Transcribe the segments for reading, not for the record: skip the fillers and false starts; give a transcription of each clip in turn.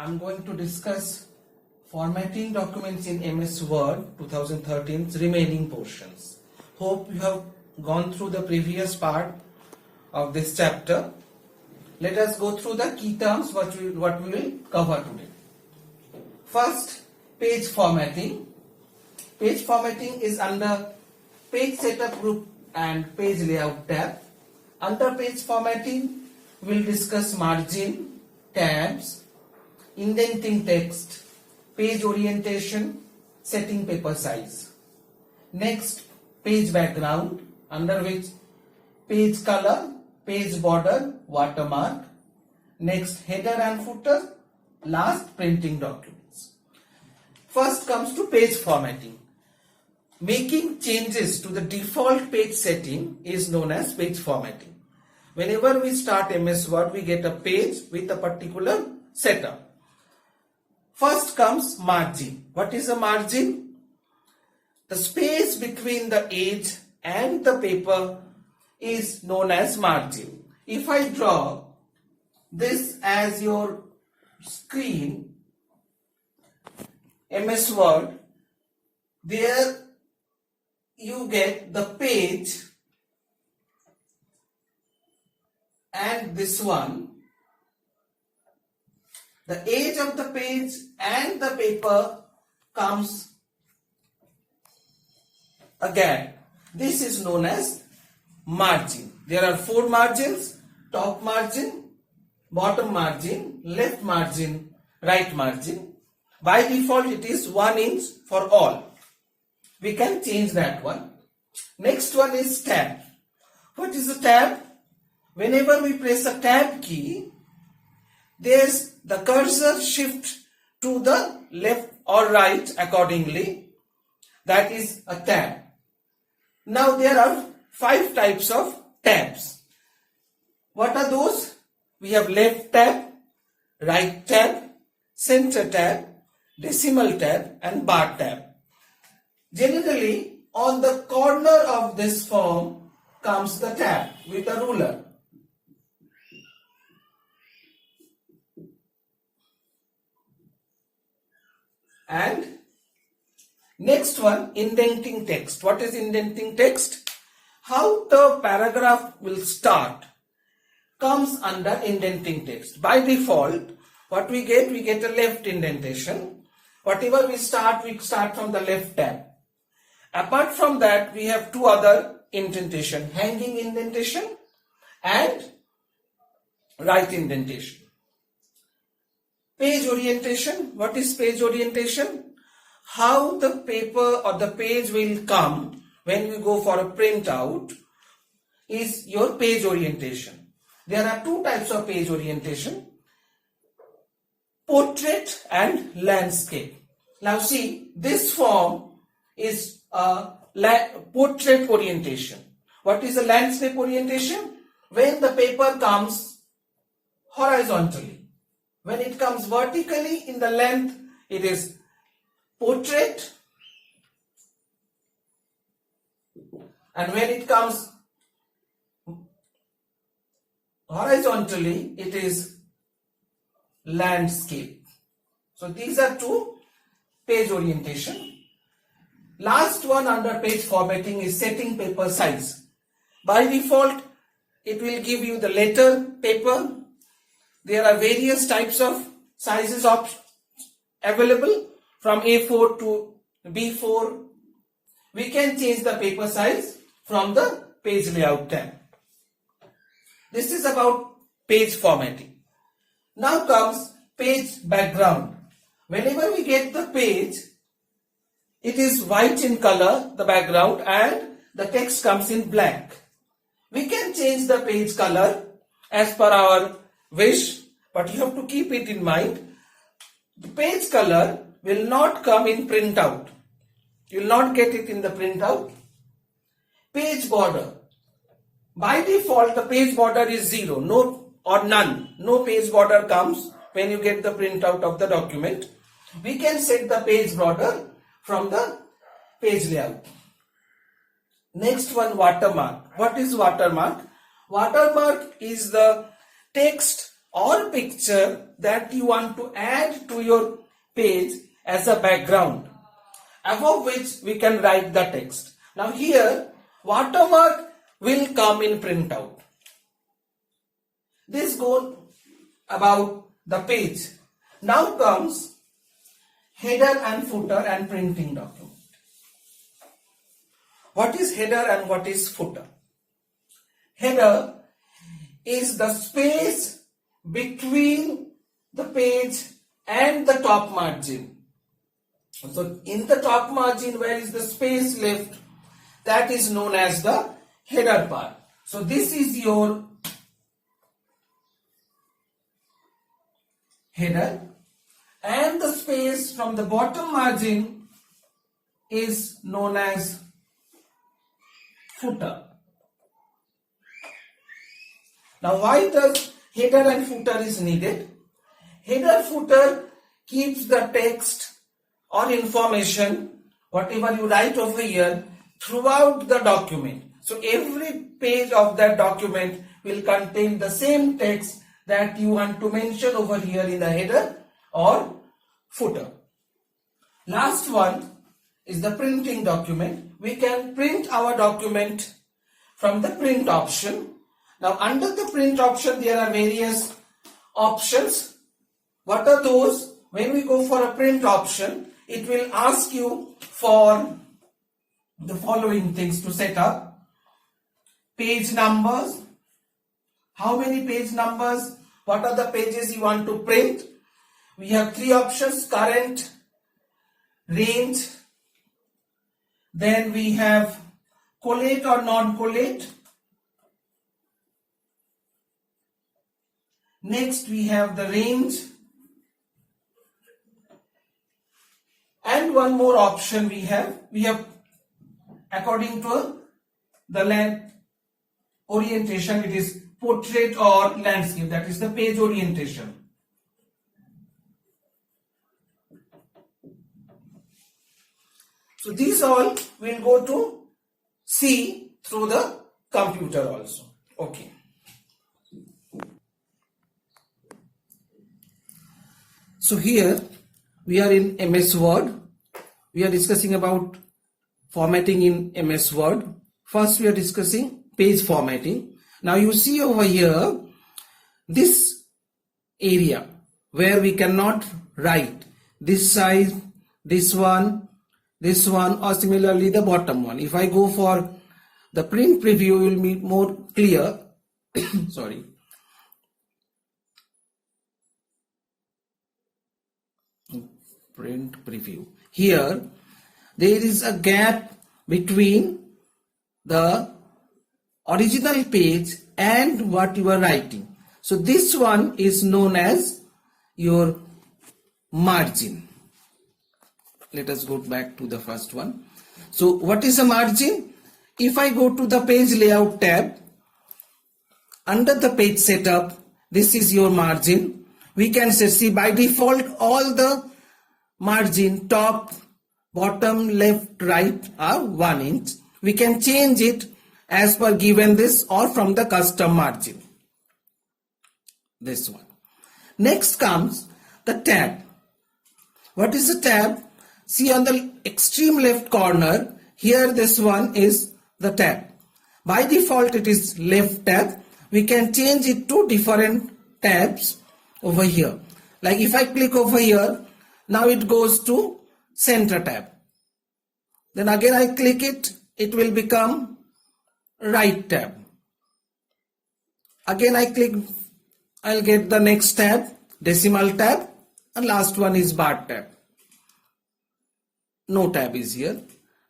I'm going to discuss formatting documents in MS Word 2013's remaining portions. Hope you have gone through the previous part of this chapter. Let us go through the key terms what we will cover today. First, page formatting. Page formatting is under page setup group and page layout tab. Under page formatting, we will discuss margin, tabs, indenting text, page orientation, setting paper size. Next, page background, under which page color, page border, watermark. Next, header and footer. Last, printing documents. First comes to page formatting. Making changes to the default page setting is known as page formatting. Whenever we start MS Word, we get a page with a particular setup. First comes margin. What is a margin? The space between the edge and the paper is known as margin. If I draw this as your screen, MS Word, there you get the page and this one. The edge of the page and the paper comes a gap. This is known as margin. There are 4 margins: top margin, bottom margin, left margin, right margin. By default it is 1 inch for all. We can change that one. Next one is tab. What is a tab? Whenever we press a tab key, the cursor shifts to the left or right accordingly. That is a tab. Now there are 5 types of tabs. What are those? We have left tab, right tab, center tab, decimal tab and bar tab. Generally, on the corner of this form comes the tab with a ruler. And next one, indenting text. What is indenting text? How the paragraph will start comes under indenting text. By default, what we get a left indentation. Whatever we start from the left tab. Apart from that, we have 2 other indentation: hanging indentation and right indentation. Page orientation. What is page orientation? How the paper or the page will come when we go for a printout is your page orientation. There are 2 types of page orientation: portrait and landscape. Now see, this form is a portrait orientation. What is a landscape orientation? When the paper comes horizontally. When it comes vertically in the length, it is portrait. And when it comes horizontally, it is landscape. So these are 2 page orientation. Last one under page formatting is setting paper size. By default, it will give you the letter paper. There are various types of sizes available from A4 to B4. We can change the paper size from the page layout tab. This is about page formatting. Now comes page background. Whenever we get the page, it is white in color, the background, and the text comes in black. We can change the page color as per our wish, but you have to keep it in mind. The page color will not come in printout. You will not get it in the printout. Page border. By default, the page border is 0, no or none. No page border comes when you get the printout of the document. We can set the page border from the page layout. Next one, watermark. What is watermark? Watermark is the text or picture that you want to add to your page as a background, above which we can write the text. Now here, watermark will come in printout. This goes about the page. Now comes header and footer and printing document. What is header and what is footer? Header is the space between the page and the top margin. So in the top margin, where is the space left, that is known as the header part. So this is your header, and the space from the bottom margin is known as footer. Now why does header and footer is needed? Header footer keeps the text or information, whatever you write over here, throughout the document. So every page of that document will contain the same text that you want to mention over here in the header or footer. Last one is the printing document. We can print our document from the print option. Now under the print option, there are various options. What are those? When we go for a print option, it will ask you for the following things to set up. Page numbers. How many page numbers? What are the pages you want to print? We have three options: current, range, then we have collate or non-collate. Next we have the range, and one more option we have according to the land orientation, it is portrait or landscape, that is the page orientation. So these all will go to see through the computer also. Okay. So here we are in MS Word. We are discussing about formatting in MS Word. First we are discussing page formatting. Now you see over here this area where we cannot write this size, this one, or similarly the bottom one. If I go for the print preview, you will be more clear. Sorry. Print preview. Here there is a gap between the original page and what you are writing. So this one is known as your margin. Let us go back to the first one. So what is a margin? If I go to the page layout tab, under the page setup, this is your margin. We can see by default all the margin, top, bottom, left, right are 1 inch. We can change it as per given this or from the custom margin. This one. Next comes the tab. What is the tab? See on the extreme left corner, here this one is the tab. By default it is left tab. We can change it to different tabs over here. Like if I click over here, now it goes to center tab. Then again I click it, it will become right tab. Again I click, I'll get the next tab, decimal tab, and last one is bar tab. No tab is here.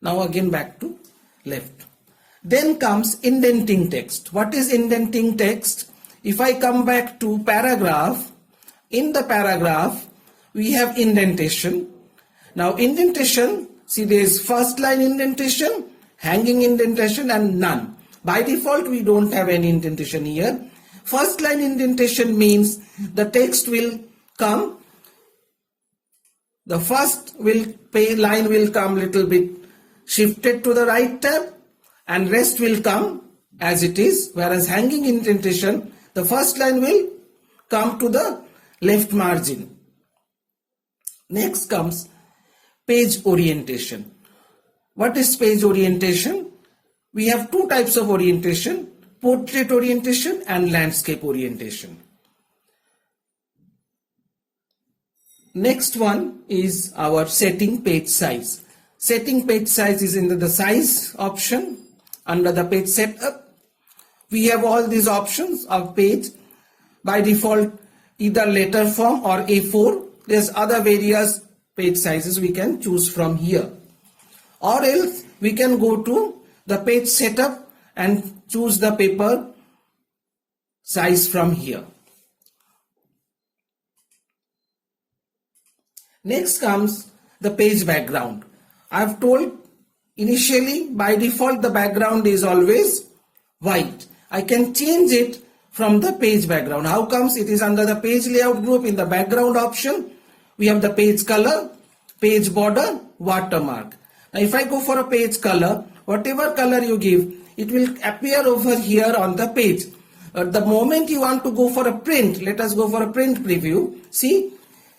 Now again back to left. Then comes indenting text. What is indenting text? If I come back to paragraph, in the paragraph we have indentation. Now indentation, see there is first line indentation, hanging indentation and none. By default we don't have any indentation here. First line indentation means the text will come, the first line will come little bit shifted to the right tab and rest will come as it is, whereas hanging indentation, the first line will come to the left margin. Next comes page orientation. What is page orientation? We have two types of orientation: portrait orientation and landscape orientation. Next one is our setting page size. Setting page size is in the size option under the page setup. We have all these options of page. By default, either letter form or A4. There's other various page sizes we can choose from here. Or else we can go to the page setup and choose the paper size from here. Next comes the page background. I've told initially by default the background is always white. I can change it from the page background. How comes? It is under the page layout group. In the background option, we have the page color, page border, watermark. Now if I go for a page color, whatever color you give, it will appear over here on the page. At the moment you want to go for a print, let us go for a print preview. See,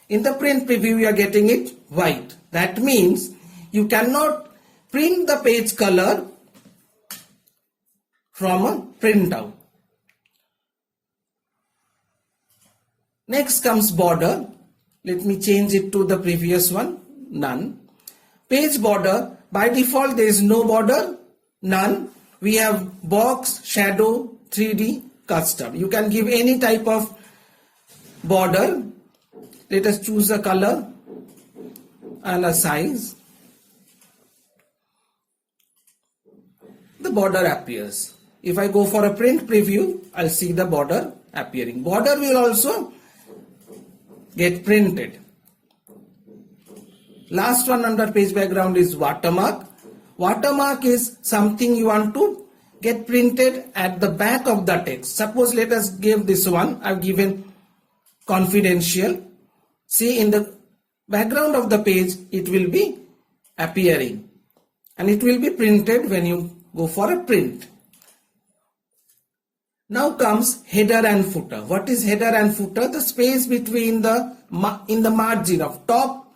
in the print preview you are getting it white. That means you cannot print the page color from a printout. Next comes border. Let me change it to the previous one, none. Page border, by default there is no border, none. We have box, shadow, 3D, custom. You can give any type of border. Let us choose a color and a size. The border appears. If I go for a print preview, I'll see the border appearing. Border will also get printed. Last one under page background is watermark. Watermark is something you want to get printed at the back of the text. Suppose let us give this one. I've given confidential. See, in the background of the page it will be appearing and it will be printed when you go for a print. Now comes header and footer. What is header and footer? The space between in the margin of top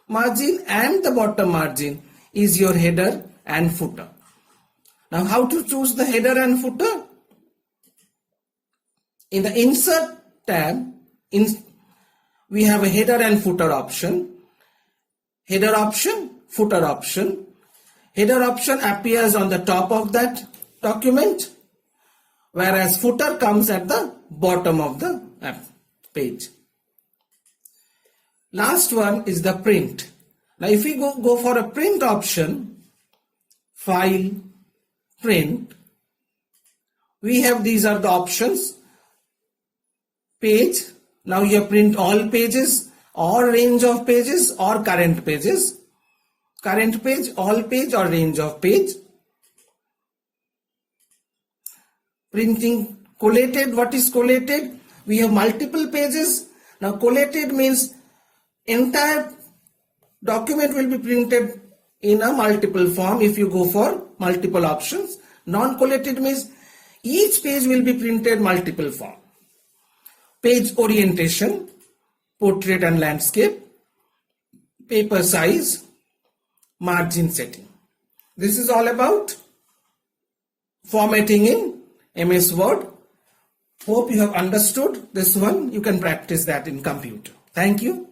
margin and the bottom margin is your header and footer. Now how to choose the header and footer? In the insert tab, we have a header and footer option. Header option, footer option. Header option appears on the top of that document, whereas footer comes at the bottom of the page. Last one is the print. Now if we go for a print option, file, print, we have these are the options. Page, now you print all pages or range of pages or current pages. Current page, all page or range of page. Printing collated. What is collated? We have multiple pages. Now collated means entire document will be printed in a multiple form if you go for multiple options. Non-collated means each page will be printed multiple form. Page orientation, portrait and landscape, paper size, margin setting. This is all about formatting in MS Word. Hope you have understood this one. You can practice that in computer. Thank you.